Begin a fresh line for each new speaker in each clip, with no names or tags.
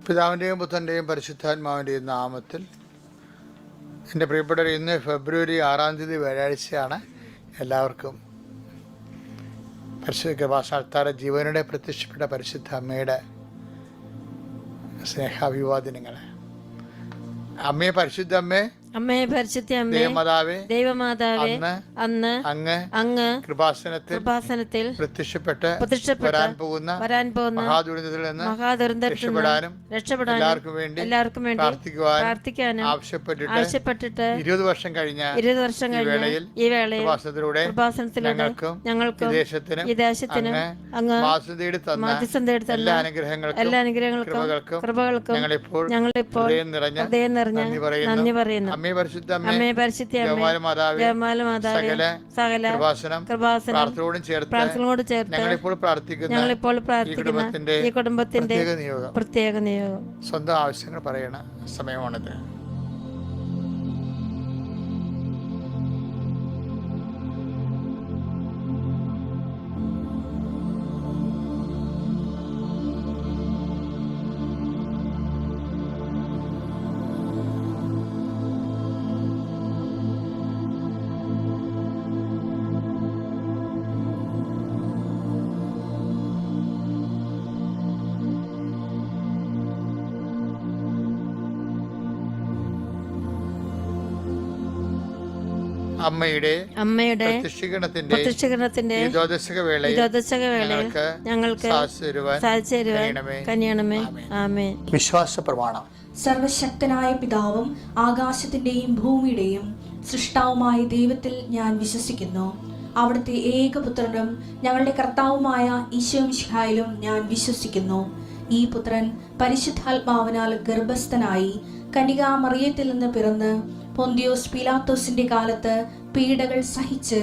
പിതാവിൻ്റെയും പുത്രൻ്റെയും പരിശുദ്ധാത്മാവിൻ്റെയും നാമത്തിൽ എൻ്റെ പ്രിയപ്പെട്ടവർ, ഇന്ന് ഫെബ്രുവരി 6 വ്യാഴാഴ്ചയാണ്. എല്ലാവർക്കും പരിശുദ്ധ കൃപാസ്ഥാന ജീവനുടെ പ്രത്യക്ഷപ്പെട്ട പരിശുദ്ധ അമ്മയുടെ സ്നേഹാഭിവാദനങ്ങൾ. അമ്മയെ പരിശുദ്ധ അമ്മേ,
അമ്മേ പരിശുദ്ധ അമ്മേ,
ദൈവമാതാവേ,
ദൈവമാതാവേ, അന്ന് അങ്ങ് കൃപാസനത്തിൽ പ്രത്യക്ഷപ്പെട്ട് വരാൻ പോകുന്ന
മഹാദുരന്തത്തിൽ നിന്ന്
രക്ഷപ്പെടാനും എല്ലാവർക്കും വേണ്ടി പ്രാർത്ഥിക്കാനും ആവശ്യപ്പെട്ടിട്ട്
20 വർഷം കഴിഞ്ഞ
ഈ വേളയിൽ കൃപാസനത്തിലൂടെ ഞങ്ങൾക്കും ഈ ദേശത്തിനും അങ്ങ് മാധ്യസ്ഥം തേടി തന്ന എല്ലാ അനുഗ്രഹങ്ങൾക്കും കൃപകൾക്കും ഞങ്ങളിപ്പോൾ ഹൃദയം നിറഞ്ഞ നന്ദി പറയുന്നു.
അമ്മേ പരിശുദ്ധ
അമ്മേ പരിശുദ്ധ സകല പ്രാർത്ഥനയോട് ചേർത്ത് ഞങ്ങളിപ്പോൾ പ്രാർത്ഥിക്കുന്ന ഈ കുടുംബത്തിന്റെ പ്രത്യേക നിയോഗം.
സ്വന്തം ആവശ്യങ്ങൾ പറയണ സമയമാണിത്. അമ്മയുടെ പ്രത്യക്ഷീകരണത്തിന്റെ വേളയിൽ ഞങ്ങൾക്ക്
കനിയണമേ. ആമേൻ.
വിശ്വാസ പ്രമാണം.
സർവശക്തനായ പിതാവും ആകാശത്തിന്റെയും ഭൂമിയുടെയും സൃഷ്ടാവുമായ ദൈവത്തിൽ ഞാൻ വിശ്വസിക്കുന്നു. അവിടുത്തെ ഏകപുത്രനും ഞങ്ങളുടെ കർത്താവുമായ ഈശോ മിശിഹായിലും ഞാൻ വിശ്വസിക്കുന്നു. ഈ പുത്രൻ പരിശുദ്ധാത്മാവിനാൽ ഗർഭസ്ഥനായി കന്യകാമറിയത്തിൽ നിന്ന് പിറന്ന് പൊന്തിയോസ് പീലാത്തോസിന്റെ കാലത്ത് പീഡകൾ സഹിച്ച്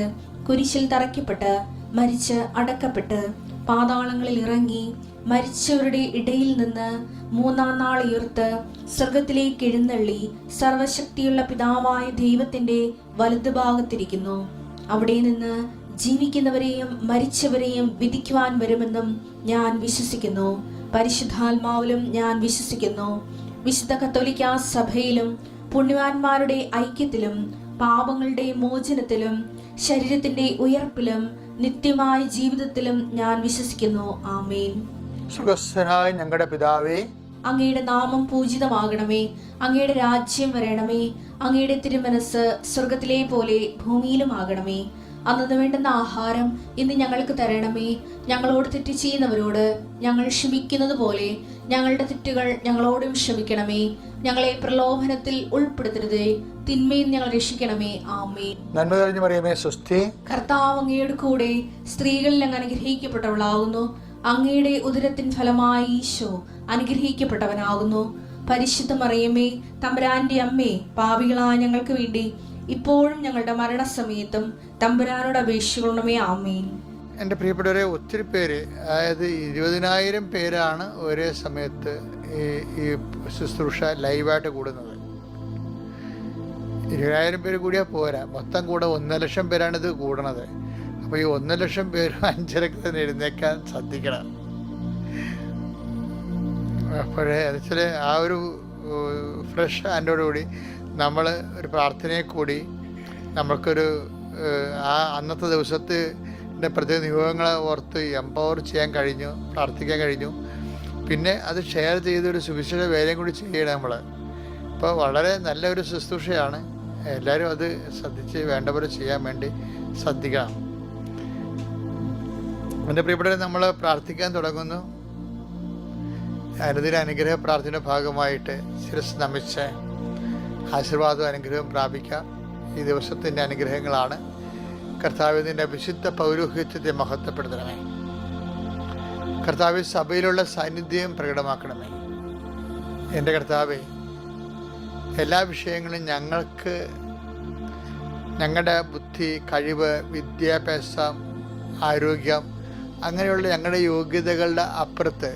കുരിശിൽ തറയ്ക്കപ്പെട്ട് മരിച്ച് അടക്കപ്പെട്ട് പാതാളങ്ങളിൽ ഇറങ്ങി മരിച്ചവരുടെ ഇടയിൽ നിന്ന് 3-ാം നാൾ ഉയർത്ത് സ്വർഗത്തിലേക്ക് എഴുന്നള്ളി സർവശക്തിയുള്ള പിതാവായ ദൈവത്തിന്റെ വലതുഭാഗത്തിരിക്കുന്നു. അവിടെ നിന്ന് ജീവിക്കുന്നവരെയും മരിച്ചവരെയും വിധിക്കുവാൻ വരുമെന്നും ഞാൻ വിശ്വസിക്കുന്നു. പരിശുദ്ധാത്മാവിലും ഞാൻ വിശ്വസിക്കുന്നു. വിശുദ്ധ കത്തോലിക്കാ സഭയിലും പുണ്യവാന്മാരുടെ ഐക്യത്തിലും പാപങ്ങളുടെ മോചനത്തിലും ശരീരത്തിന്റെ ഉയർപ്പിലും നിത്യമായ ജീവിതത്തിലും ഞാൻ വിശ്വസിക്കുന്നു. ആമേൻ.
സ്വർഗ്ഗസ്ഥനായ ഞങ്ങളുടെ പിതാവേ,
അങ്ങയുടെ നാമം പൂജിതമാകണമേ. അങ്ങയുടെ രാജ്യം വരണമേ. അങ്ങയുടെ തിരുമനസ് സ്വർഗത്തിലെ പോലെ ഭൂമിയിലും ആകണമേ. അന്നു വേണ്ടുന്ന ആഹാരം ഇന്ന് ഞങ്ങൾക്ക് തരണമേ. ഞങ്ങളോട് തെറ്റ് ചെയ്യുന്നവരോട് ഞങ്ങൾ ക്ഷമിക്കുന്നത് പോലെ ഞങ്ങളുടെ തെറ്റുകൾ ഞങ്ങളോടും ക്ഷമിക്കണമേ. ഞങ്ങളെ പ്രലോഭനത്തിൽ ഉൾപ്പെടുത്തരുതേ, തിന്മയിൽ ഞങ്ങൾ രക്ഷിക്കണമേ. ആമേൻ.
നന്മ നിറഞ്ഞ മറിയമേ, സ്വസ്തി.
കർത്താവ് അങ്ങയുടെ കൂടെ സ്ത്രീകളിൽ അങ്ങ് അനുഗ്രഹിക്കപ്പെട്ടവളാകുന്നു. അങ്ങയുടെ ഉദരത്തിൻ ഫലമായി ഈശോ അനുഗ്രഹിക്കപ്പെട്ടവനാകുന്നു. പരിശുദ്ധ മറിയമേ, തമ്പുരാന്റെ അമ്മേ, പാപികളായ ഞങ്ങൾക്ക് വേണ്ടി ഇപ്പോഴും ഞങ്ങളുടെ മരണസമയത്തും തമ്പുരാനോട് അപേക്ഷിക്കണമേ. ആമേൻ.
എൻ്റെ പ്രിയപ്പെട്ടവരെ, ഒത്തിരി പേര്, അതായത് 20,000 പേരാണ് ഒരേ സമയത്ത് ഈ ശുശ്രൂഷ ലൈവായിട്ട് കൂടുന്നത്. 20,000 പേര് കൂടിയാൽ പോരാ, മൊത്തം കൂടെ 1,00,000 പേരാണ് ഇത് കൂടണത്. അപ്പോൾ ഈ 1,00,000 പേരും 5:30 തന്നെ എഴുന്നേക്കാൻ ശ്രദ്ധിക്കണം. അപ്പോഴേ എന്നുവെച്ചാൽ ആ ഒരു ഫ്രഷ് ഹാൻഡോടുകൂടി നമ്മൾ ഒരു പ്രാർത്ഥനയെ കൂടി നമ്മൾക്കൊരു ആ അന്നത്തെ ദിവസത്തിൻ്റെ പ്രത്യേക നിയോഗങ്ങളെ ഓർത്ത് എംപവർ ചെയ്യാൻ കഴിഞ്ഞു, പ്രാർത്ഥിക്കാൻ കഴിഞ്ഞു. പിന്നെ അത് ഷെയർ ചെയ്തൊരു സുവിശേഷ വേലയും കൂടി ചെയ്യണം നമ്മൾ. ഇപ്പോൾ വളരെ നല്ലൊരു ശുശ്രൂഷയാണ്. എല്ലാവരും അത് ശ്രദ്ധിച്ച് വേണ്ട പോലെ ചെയ്യാൻ വേണ്ടി ശ്രദ്ധിക്കണം. എൻ്റെ പ്രിയപ്പെട്ടവരെ, നമ്മൾ പ്രാർത്ഥിക്കാൻ തുടങ്ങുന്നു. അനുദിന അനുഗ്രഹ പ്രാർത്ഥനയുടെ ഭാഗമായിട്ട് ശിരസ് നമിച്ച് ആശീർവാദവും അനുഗ്രഹവും പ്രാപിക്കാം. ഈ ദിവസത്തിൻ്റെ അനുഗ്രഹങ്ങളാണ്. കർത്താവ് നിൻ്റെ വിശുദ്ധ പൗരോഹിത്യത്തെ മഹത്വപ്പെടുത്തണമേ. കർത്താവ് സഭയിലുള്ള സാന്നിധ്യം പ്രകടമാക്കണമേ. എൻ്റെ കർത്താവേ, എല്ലാ വിഷയങ്ങളും ഞങ്ങൾക്ക് ഞങ്ങളുടെ ബുദ്ധി, കഴിവ്, വിദ്യാഭ്യാസം, ആരോഗ്യം, അങ്ങനെയുള്ള ഞങ്ങളുടെ യോഗ്യതകളുടെ അപ്പുറത്ത്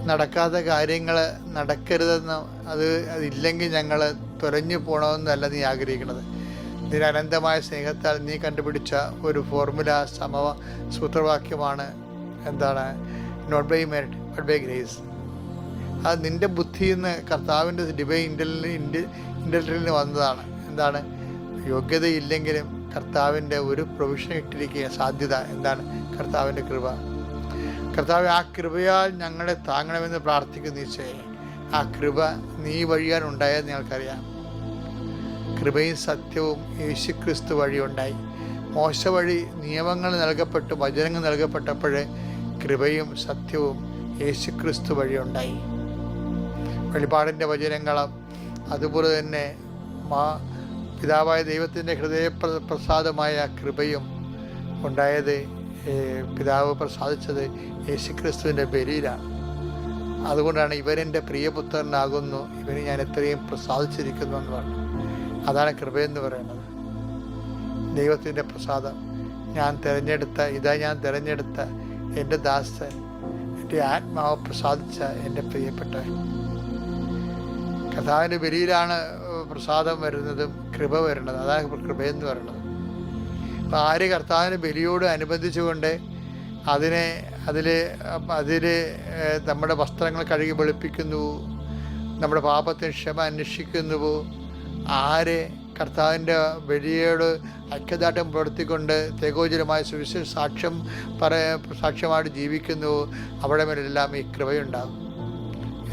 നടക്കാത്ത കാര്യങ്ങൾ നടക്കരുതെന്ന്, അതില്ലെങ്കിൽ ഞങ്ങൾ തുരഞ്ഞു പോകണമെന്നല്ല നീ ആഗ്രഹിക്കുന്നത്. നിന്റെ അനന്തമായ സ്നേഹത്താൽ നീ കണ്ടുപിടിച്ച ഒരു ഫോർമുല, സൂത്രവാക്യമാണ് എന്താണ്? Not by merit but by grace. അത് നിൻ്റെ ബുദ്ധിയിൽ നിന്ന് കർത്താവിൻ്റെ ഡിവൈൻ ഇൻ്റലിജൻസിൽ വന്നതാണ്. എന്താണ്? യോഗ്യതയില്ലെങ്കിലും കർത്താവിൻ്റെ ഒരു പ്രൊവിഷൻ ഇട്ടിരിക്കുക സാധ്യത. എന്താണ്? കർത്താവിൻ്റെ കൃപ. കർത്താവ്, ആ കൃപയാൽ ഞങ്ങളെ താങ്ങണമെന്ന് പ്രാർത്ഥിക്കുന്നു ഈശോയെ. ആ കൃപ നീ വഴിയാൽ ഉണ്ടായത് ഞങ്ങൾക്കറിയാം. കൃപയും സത്യവും യേശുക്രിസ്തു വഴി ഉണ്ടായി. മോശ വഴി നിയമങ്ങൾ നൽകപ്പെട്ടു, വചനങ്ങൾ നൽകപ്പെട്ടപ്പോൾ കൃപയും സത്യവും യേശുക്രിസ്തു വഴി ഉണ്ടായി. വെളിപാടിൻ്റെ വചനങ്ങളും അതുപോലെ തന്നെ പിതാവായ ദൈവത്തിൻ്റെ ഹൃദയപ്രസാദമായ കൃപയും ഉണ്ടായത്, പിതാവ് പ്രസാദിച്ചത് യേശുക്രിസ്തുവിൻ്റെ ബലിയിലാണ്. അതുകൊണ്ടാണ് ഇവരെൻ്റെ പ്രിയപുത്രനാകുന്നു, ഇവന് ഞാൻ എത്രയും പ്രസാദിച്ചിരിക്കുന്നു എന്ന് പറഞ്ഞു. അതാണ് കൃപയെന്ന് പറയുന്നത്. ദൈവത്തിൻ്റെ പ്രസാദം. ഞാൻ തിരഞ്ഞെടുത്ത എൻ്റെ ദാസൻ, എൻ്റെ ആത്മാവ് പ്രസാദിച്ച എൻ്റെ പ്രിയപ്പെട്ടവൻ. കർത്താവിൻ്റെ ബലിയിലാണ് പ്രസാദം വരുന്നതും കൃപ വരുന്നത്. അതാണ് കൃപയെന്ന് പറയുന്നത്. അപ്പം ആര് കർത്താവിൻ്റെ ബലിയോട് അനുബന്ധിച്ചുകൊണ്ട് അതിൽ നമ്മുടെ വസ്ത്രങ്ങൾ കഴുകി വെളുപ്പിക്കുന്നു, നമ്മുടെ പാപത്തിന് ക്ഷമ അന്വേഷിക്കുന്നുവോ, ആര് കർത്താവിൻ്റെ ബലിയോട് ഐക്യദാർഢ്യം പുലർത്തിക്കൊണ്ട് തേകോചരമായ സുവിശേഷ സാക്ഷ്യമായിട്ട് ജീവിക്കുന്നുവോ, അവിടെ മേലെല്ലാം ഈ കൃപയുണ്ടാകും.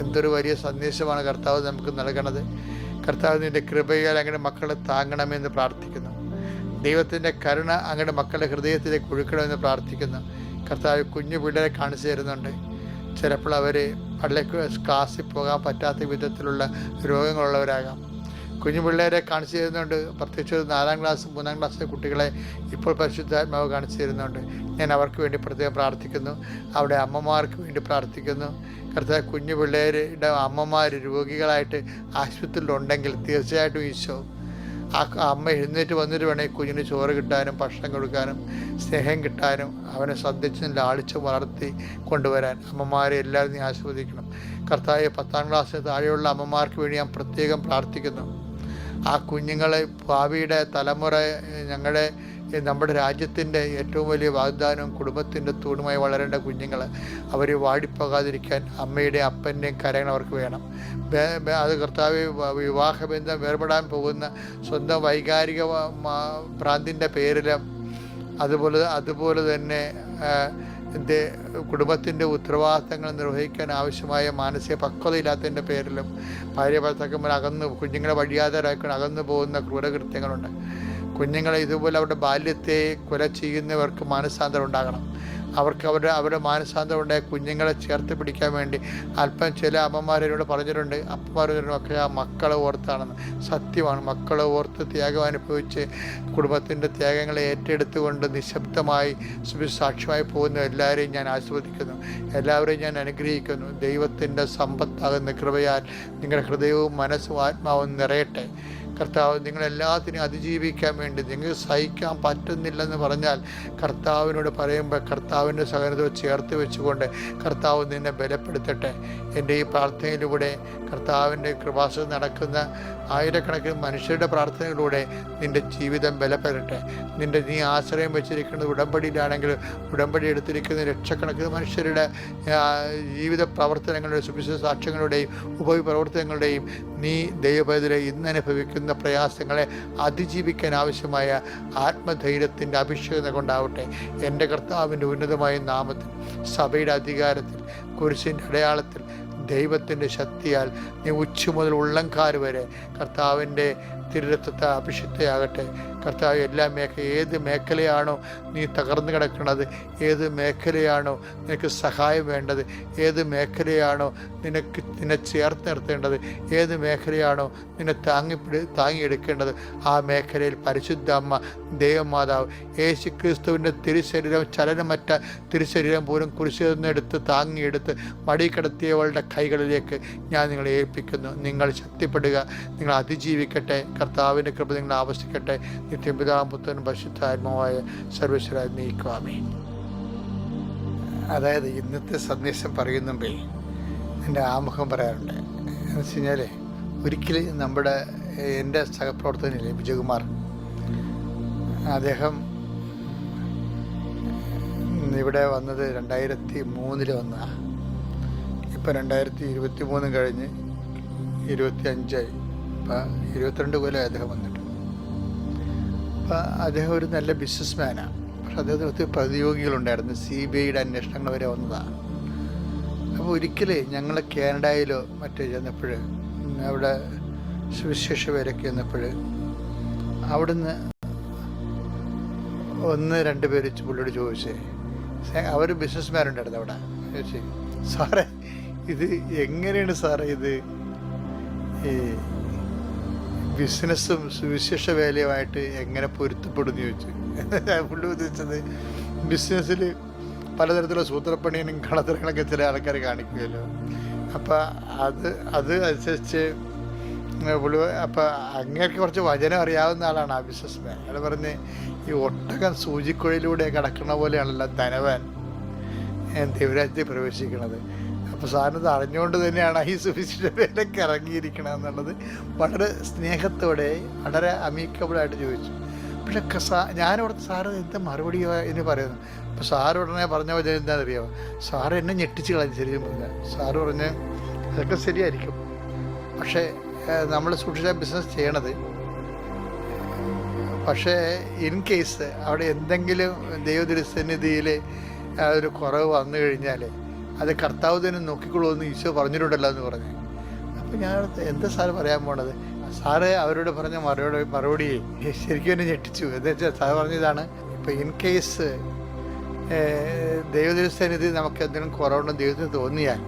എന്തൊരു വലിയ സന്ദേശമാണ് കർത്താവ് നമുക്ക് നൽകണത്. കർത്താവ് നിൻ്റെ കൃപയാൽ അങ്ങനെ മക്കളെ താങ്ങണമെന്ന് പ്രാർത്ഥിക്കുന്നു. ദൈവത്തിൻ്റെ കരുണ അങ്ങനെ മക്കളുടെ ഹൃദയത്തിലേക്ക് ഒഴുക്കണമെന്ന് പ്രാർത്ഥിക്കുന്നു. കർത്താവ് കുഞ്ഞു പിള്ളേരെ കാണിച്ചു തരുന്നുണ്ട്. ചിലപ്പോൾ അവർ ക്ലാസ്സിൽ പോകാൻ പറ്റാത്ത വിധത്തിലുള്ള രോഗങ്ങളുള്ളവരാകാം. കുഞ്ഞു പിള്ളേരെ കാണിച്ചു തരുന്നുണ്ട്. പ്രത്യേകിച്ച് 4ാം ക്ലാസ് 3ാം ക്ലാസ്സിലെ കുട്ടികളെ ഇപ്പോൾ പരിശുദ്ധാത്മാവ് കാണിച്ചു തരുന്നുണ്ട്. ഞാൻ അവർക്ക് വേണ്ടി പ്രത്യേകം പ്രാർത്ഥിക്കുന്നു. അവിടെ അമ്മമാർക്ക് വേണ്ടി പ്രാർത്ഥിക്കുന്നു. കർത്താവ്, കുഞ്ഞു പിള്ളേരുടെ അമ്മമാർ രോഗികളായിട്ട് ആശുപത്രിയിലുണ്ടെങ്കിൽ തീർച്ചയായിട്ടും ഈശോ ആ അമ്മ എഴുന്നേറ്റ് വന്നിട്ട് വേണമെങ്കിൽ കുഞ്ഞിന് ചോറ് കിട്ടാനും ഭക്ഷണം കൊടുക്കാനും സ്നേഹം കിട്ടാനും അവനെ ശ്രദ്ധിച്ച് ലാളിച്ച് വളർത്തി കൊണ്ടുവരാൻ അമ്മമാരെ എല്ലാവരും നീ ആസ്വദിക്കണം. കർത്താവ്, 10ാം ക്ലാസ്സിന് താഴെയുള്ള അമ്മമാർക്ക് വേണ്ടി ഞാൻ പ്രത്യേകം പ്രാർത്ഥിക്കുന്നു. ആ കുഞ്ഞുങ്ങളെ ഭാവിയുടെ തലമുറ നമ്മുടെ രാജ്യത്തിൻ്റെ ഏറ്റവും വലിയ വാഗ്ദാനവും കുടുംബത്തിൻ്റെ തൂണുമായി വളരേണ്ട കുഞ്ഞുങ്ങൾ, അവർ വാടിപ്പോകാതിരിക്കാൻ അമ്മയുടെയും അപ്പൻ്റെയും കരങ്ങൾ അവർക്ക് വേണം. അത് കർത്താവ്, വിവാഹബന്ധം വേർപെടാൻ പോകുന്ന സ്വന്തം വൈകാരിക ഭ്രാന്തിൻ്റെ പേരിലും അതുപോലെ തന്നെ കുടുംബത്തിൻ്റെ ഉത്തരവാദിത്തങ്ങൾ നിർവഹിക്കാൻ ആവശ്യമായ മാനസിക പക്വതയില്ലാത്തതിൻ്റെ പേരിലും ഭാര്യ ഭർത്താക്കന്മാർ കുഞ്ഞുങ്ങളെ വഴിയാതരാക്കാൻ അകന്നു പോകുന്ന ക്രൂരകൃത്യങ്ങളുണ്ട്. കുഞ്ഞുങ്ങളെ ഇതുപോലെ അവരുടെ ബാല്യത്തെ കൊല ചെയ്യുന്നവർക്ക് മാനസാന്തരം ഉണ്ടാകണം. അവർക്ക് അവരുടെ മാനസാന്തരം ഉണ്ടായ കുഞ്ഞുങ്ങളെ ചേർത്ത് പിടിക്കാൻ വേണ്ടി അല്പം ചില അമ്മമാരോട് പറഞ്ഞിട്ടുണ്ട്. അപ്പന്മാരൊക്കെ ആ മക്കളെ ഓർത്താണെന്ന്. സത്യമാണ്. മക്കളെ ഓർത്ത് ത്യാഗം അനുഭവിച്ച് കുടുംബത്തിൻ്റെ ത്യാഗങ്ങളെ ഏറ്റെടുത്തുകൊണ്ട് നിശബ്ദമായി സാക്ഷ്യമായി പോകുന്ന എല്ലാവരെയും ഞാൻ ആസ്വദിക്കുന്നു. എല്ലാവരെയും ഞാൻ അനുഗ്രഹിക്കുന്നു. ദൈവത്തിൻ്റെ സമ്പത്താകുന്ന കൃപയാൽ നിങ്ങളുടെ ഹൃദയവും മനസ്സും ആത്മാവും നിറയട്ടെ. കർത്താവ്, നിങ്ങളെല്ലാത്തിനും അതിജീവിക്കാൻ വേണ്ടി നിങ്ങൾക്ക് സഹിക്കാൻ പറ്റുന്നില്ലെന്ന് പറഞ്ഞാൽ കർത്താവിനോട് പറയുമ്പോൾ കർത്താവിൻ്റെ സഹനത ചേർത്ത് വെച്ചുകൊണ്ട് കർത്താവ് നിന്നെ ബലപ്പെടുത്തട്ടെ. എൻ്റെ ഈ പ്രാർത്ഥനയിലൂടെ കർത്താവിൻ്റെ കൃപാസനം നടക്കുന്ന ആയിരക്കണക്കിന് മനുഷ്യരുടെ പ്രാർത്ഥനയിലൂടെ നിൻ്റെ ജീവിതം ബലപ്പെടട്ടെ. നീ ആശ്രയം വെച്ചിരിക്കുന്നത് ഉടമ്പടിയിലാണെങ്കിൽ ഉടമ്പടി എടുത്തിരിക്കുന്ന ലക്ഷക്കണക്കിന് മനുഷ്യരുടെ ജീവിത പ്രവർത്തനങ്ങളുടെയും സുവിശേഷ സാക്ഷ്യങ്ങളുടെയും ഉപപ്രവർത്തനങ്ങളുടെയും നീ ദൈവപൈതലെ ഇന്ന് അനുഭവിക്കുന്ന പ്രയാസങ്ങളെ അതിജീവിക്കാൻ ആവശ്യമായ ആത്മധൈര്യത്തിൻ്റെ അഭിഷേകം കൊണ്ടാവട്ടെ. എൻ്റെ കർത്താവിൻ്റെ ഉന്നതമായ നാമത്തിൽ, സഭയുടെ അധികാരത്തിൽ, കുരിശിൻ്റെ അടയാളത്തിൽ, ദൈവത്തിൻ്റെ ശക്തിയാൽ നീ ഉച്ച മുതൽ ഉള്ളംകാർ വരെ കർത്താവിൻ്റെ തിരുരത്വത്തെ അഭിഷിക്തയാകട്ടെ. കർത്താവ്, ഏത് മേഖലയാണോ നീ തകർന്നു കിടക്കുന്നത്, ഏത് മേഖലയാണോ നിനക്ക് സഹായം വേണ്ടത്, ഏത് മേഖലയാണോ നിന്നെ ചേർത്ത് നിർത്തേണ്ടത്, ഏത് മേഖലയാണോ നിന്നെ താങ്ങിയെടുക്കേണ്ടത്, ആ മേഖലയിൽ പരിശുദ്ധ അമ്മ ദൈവമാതാവ് യേശുക്രിസ്തുവിൻ്റെ തിരുശരീരം, ചലനമറ്റ തിരുശരീരം പോലും കുരിശിൽ നിന്നെടുത്ത് താങ്ങിയെടുത്ത് മടികിടത്തിയവളുടെ കൈകളിലേക്ക് ഞാൻ നിങ്ങളെ ഏൽപ്പിക്കുന്നു. നിങ്ങൾ ശക്തിപ്പെടുക, നിങ്ങൾ അതിജീവിക്കട്ടെ. കർത്താവിൻ്റെ കൃപ നിങ്ങൾ ആവശ്യിക്കട്ടെ. നിത്യപിതാവും പുത്രനും പരിശുദ്ധാത്മാവായ സർവേശ്വരായ നീക്കുവാമേ. അതായത് ഇന്നത്തെ സന്ദേശം പറയുന്നുമ്പേ എൻ്റെ ആമുഖം പറയാറുണ്ട്. എന്ന് വെച്ച് കഴിഞ്ഞാൽ ഒരിക്കലും എൻ്റെ സഹപ്രവർത്തകനില്ലേ വിജയകുമാർ, അദ്ദേഹം ഇവിടെ വന്നത് 2003 വന്ന. ഇപ്പം ഇപ്പം 2023 കഴിഞ്ഞ് 25 ഇപ്പം 22 കൊല്ലം അദ്ദേഹം വന്നിട്ട്. അപ്പം അദ്ദേഹം ഒരു നല്ല ബിസിനസ്മാനാണ്. പക്ഷെ അദ്ദേഹത്തിന് ഒത്തിരി പ്രതിയോഗികളുണ്ടായിരുന്നു. CBI അന്വേഷണങ്ങൾ വരെ വന്നതാണ്. അപ്പോൾ ഒരിക്കലേ ഞങ്ങൾ കാനഡയിലോ മറ്റേ ചെന്നപ്പോൾ, അവിടെ സുവിശേഷ പേരൊക്കെ ചെന്നപ്പോൾ, അവിടുന്ന് 1-2 പേര് പുള്ളിയോട് ചോദിച്ചേ, അവർ ബിസിനസ്മാരുണ്ടായിരുന്നു അവിടെ, ചോദിച്ചേ, സാറേ ഇത് എങ്ങനെയാണ് സാറേ ഇത് ഈ ബിസിനസ്സും സുവിശേഷ വേലയുമായിട്ട് എങ്ങനെ പൊരുത്തപ്പെടുന്നു ചോദിച്ചു. പുള്ളി ഉദ്ദേശിച്ചത് ബിസിനസ്സിൽ പലതരത്തിലുള്ള സൂത്രപ്പണിയും കള്ളത്തരങ്ങളൊക്കെ ചില ആൾക്കാർ കാണിക്കുമല്ലോ. അപ്പം അത് അനുസരിച്ച് പുള്ളി, അപ്പം അങ്ങേക്ക് കുറച്ച് വചനം അറിയാവുന്ന ആളാണ് ആ ബിസിനസ്മാൻ. അയാൾ പറഞ്ഞ്, ഈ ഒട്ടകം സൂചിക്കുഴയിലൂടെ കിടക്കുന്ന പോലെയാണല്ലോ ധനവാൻ ദൈവരാജ്യത്തിൽ പ്രവേശിക്കുന്നത്. അപ്പോൾ സാറിനത് അറിഞ്ഞുകൊണ്ട് തന്നെയാണ് ഈ സുവിശേഷ വേലയ്ക്ക് ഇറങ്ങിയിരിക്കണം എന്നുള്ളത് വളരെ സ്നേഹത്തോടെ വളരെ അമീക്കബിളായിട്ട് ചോദിച്ചു. പക്ഷെ ഞാനോടത്ത് സാറ് എന്താ മറുപടി എന്ന് പറയുന്നു. അപ്പോൾ സാറ് ഉടനെ പറഞ്ഞ വചനം എന്താണെന്നറിയാമോ? സാറ് എന്നെ ഞെട്ടിച്ച് കളഞ്ഞു. ശരിക്കും പറഞ്ഞാൽ സാറ് പറഞ്ഞ് അതൊക്കെ ശരിയായിരിക്കും, പക്ഷേ നമ്മൾ സൂക്ഷിച്ച ബിസിനസ് ചെയ്യണത്, പക്ഷേ ഇൻ കേസ് അവിടെ എന്തെങ്കിലും ദൈവതിരുസന്നിധിയിൽ ഒരു കുറവ് വന്നു കഴിഞ്ഞാൽ അത് കർത്താവ് തന്നെ നോക്കിക്കൊള്ളുമെന്ന് ഈശോ പറഞ്ഞിട്ടുണ്ടല്ലോ എന്ന് പറഞ്ഞു. അപ്പോൾ ഞാൻ എന്താ സാറ് പറയാൻ പോണത്? സാറ് അവരോട് പറഞ്ഞ മറുപടി ശരിക്കും എന്നെ ഞെട്ടിച്ചു. എന്താ വെച്ചാൽ സാറ് പറഞ്ഞതാണ്, ഇപ്പോൾ ഇൻ കേസ് ദൈവതിരുസന്നിധി നമുക്ക് എന്തെങ്കിലും കുറവുണ്ടെന്ന് ദൈവത്തിന് തോന്നിയാൽ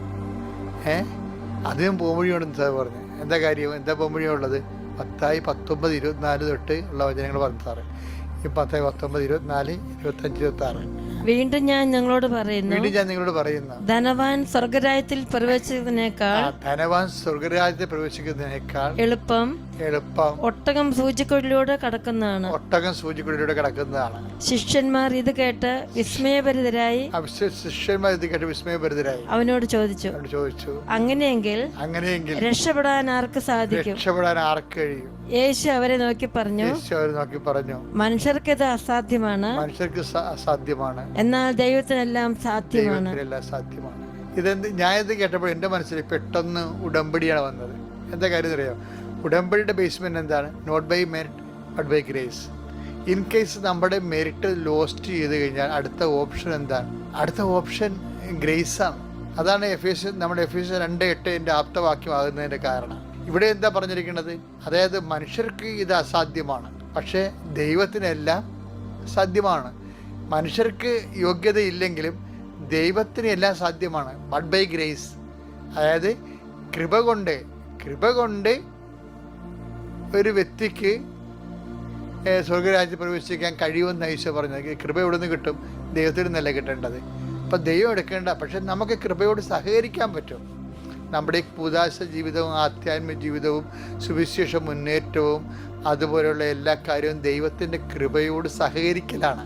അതിനും പോംവഴിയുണ്ടെന്ന് സാർ പറഞ്ഞു. എന്താ കാര്യം, എന്താ പോംവഴിയുള്ളത്? മത്തായി 19:24 തൊട്ട് ഉള്ള വചനങ്ങൾ പറഞ്ഞു സാറ്. ഈ മത്തായി 19, 24, 25, 26.
വീണ്ടും ഞാൻ നിങ്ങളോട് പറയുന്നു, ധനവാൻ സ്വർഗരാജ്യത്തിൽ പ്രവേശിക്കുന്നതിനേക്കാൾ എളുപ്പം ഒട്ടകം സൂചിക്കുഴലിലൂടെ കടക്കുന്നതാണ്. ശിഷ്യന്മാർ ഇത് കേട്ട് വിസ്മയഭരിതരായി അവനോട് ചോദിച്ചു, അങ്ങനെയെങ്കിൽ രക്ഷപ്പെടാൻ ആർക്ക് സാധിക്കും? യേശു അവരെ നോക്കി പറഞ്ഞു, മനുഷ്യർക്ക് ഇത് അസാധ്യമാണ്, എന്നാൽ ദൈവത്തിനെല്ലാം സാധ്യമാണ്.
ഇതെന്ത് ഞാൻ ഇത് കേട്ടപ്പോൾ എൻ്റെ മനസ്സിൽ പെട്ടെന്ന് ഉടമ്പടിയാണ് വന്നത്. എന്താ കാര്യം അറിയാം? ഉടമ്പടിയുടെ ബേസ്മെന്റ് എന്താണ്? Not by merit but by grace. In case നമ്മുടെ മെറിറ്റ് ലോസ്റ്റ് ചെയ്ത് കഴിഞ്ഞാൽ അടുത്ത ഓപ്ഷൻ എന്താണ്? അടുത്ത ഓപ്ഷൻ ഗ്രേസ് ആണ്. അതാണ് നമ്മുടെ എഫേസ്യർ 2:8 ആപ്തവാക്യമാകുന്നതിൻ്റെ കാരണം. ഇവിടെ എന്താ പറഞ്ഞിരിക്കുന്നത്? അതായത് മനുഷ്യർക്ക് ഇത് അസാധ്യമാണ്, പക്ഷേ ദൈവത്തിനെല്ലാം സാധ്യമാണ്. മനുഷ്യർക്ക് യോഗ്യതയില്ലെങ്കിലും ദൈവത്തിന് എല്ലാം സാധ്യമാണ്. ബട്ട് ബൈ ഗ്രേസ്, അതായത് കൃപ കൊണ്ട് ഒരു വ്യക്തിക്ക് സ്വർഗരാജ്യത്തിൽ പ്രവേശിക്കാൻ കഴിയുമെന്ന് ഈശോ പറഞ്ഞത്. കൃപ എവിടെ നിന്ന് കിട്ടും? ദൈവത്തിൽ നിന്നല്ല കിട്ടേണ്ടത്. അപ്പം ദൈവം എടുക്കേണ്ട, പക്ഷെ നമുക്ക് കൃപയോട് സഹകരിക്കാൻ പറ്റും. നമ്മുടെ കൂദാശ ജീവിതവും ആധ്യാത്മിക ജീവിതവും സുവിശേഷ മുന്നേറ്റവും അതുപോലെയുള്ള എല്ലാ കാര്യവും ദൈവത്തിൻ്റെ കൃപയോട് സഹകരിക്കലാണ്.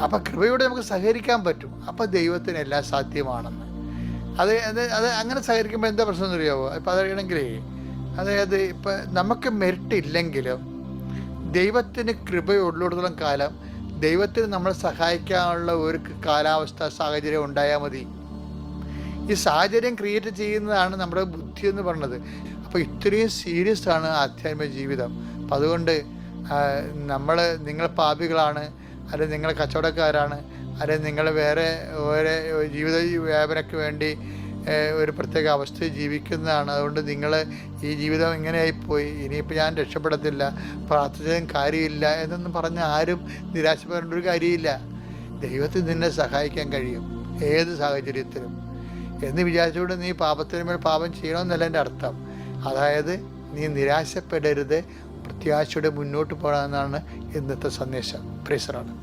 അപ്പം കൃപയോട് നമുക്ക് സഹകരിക്കാൻ പറ്റും. അപ്പം ദൈവത്തിന് എല്ലാം സാധ്യമാണെന്ന്. അത് അങ്ങനെ സഹകരിക്കുമ്പോൾ എന്താ പ്രശ്നം എന്ന് അറിയാമോ? ഇപ്പം അതറിയണമെങ്കിലേ, അതായത് ഇപ്പം നമുക്ക് മെറിറ്റ് ഇല്ലെങ്കിലും ദൈവത്തിന് കൃപയുള്ളിടത്തോളം കാലം ദൈവത്തിന് നമ്മളെ സഹായിക്കാനുള്ള ഒരു കാലാവസ്ഥ സാഹചര്യം ഉണ്ടായാൽ മതി. ഈ സാഹചര്യം ക്രിയേറ്റ് ചെയ്യുന്നതാണ് നമ്മുടെ ബുദ്ധി എന്ന് പറയുന്നത്. അപ്പോൾ ഇത്രയും സീരിയസ് ആണ് ആധ്യാത്മിക ജീവിതം. അപ്പം അതുകൊണ്ട് നിങ്ങൾ പാപികളാണ്, അല്ലെങ്കിൽ നിങ്ങൾ കച്ചവടക്കാരാണ്, അല്ലെങ്കിൽ നിങ്ങൾ വേറെ ജീവിത വ്യാപനയ്ക്ക് വേണ്ടി ഒരു പ്രത്യേക അവസ്ഥയിൽ ജീവിക്കുന്നതാണ്. അതുകൊണ്ട് നിങ്ങൾ ഈ ജീവിതം ഇങ്ങനെയായിപ്പോയി, ഇനിയിപ്പോൾ ഞാൻ രക്ഷപ്പെടത്തില്ല, പ്രാർത്ഥിച്ചതും കാര്യമില്ല എന്നൊന്നും പറഞ്ഞ് ആരും നിരാശപ്പെടേണ്ട ഒരു കാര്യമില്ല. ദൈവത്തിന് നിന്നെ സഹായിക്കാൻ കഴിയും ഏത് സാഹചര്യത്തിലും എന്ന് വിചാരിച്ചുകൊണ്ട് നീ പാപത്തിനുമേൽ പാപം ചെയ്യണമെന്നല്ല എൻ്റെ അർത്ഥം. അതായത് നീ നിരാശപ്പെടരുത്, പ്രത്യാശയോടെ മുന്നോട്ട് പോകണമെന്നാണ് ഇന്നത്തെ സന്ദേശം. Praise the Lord.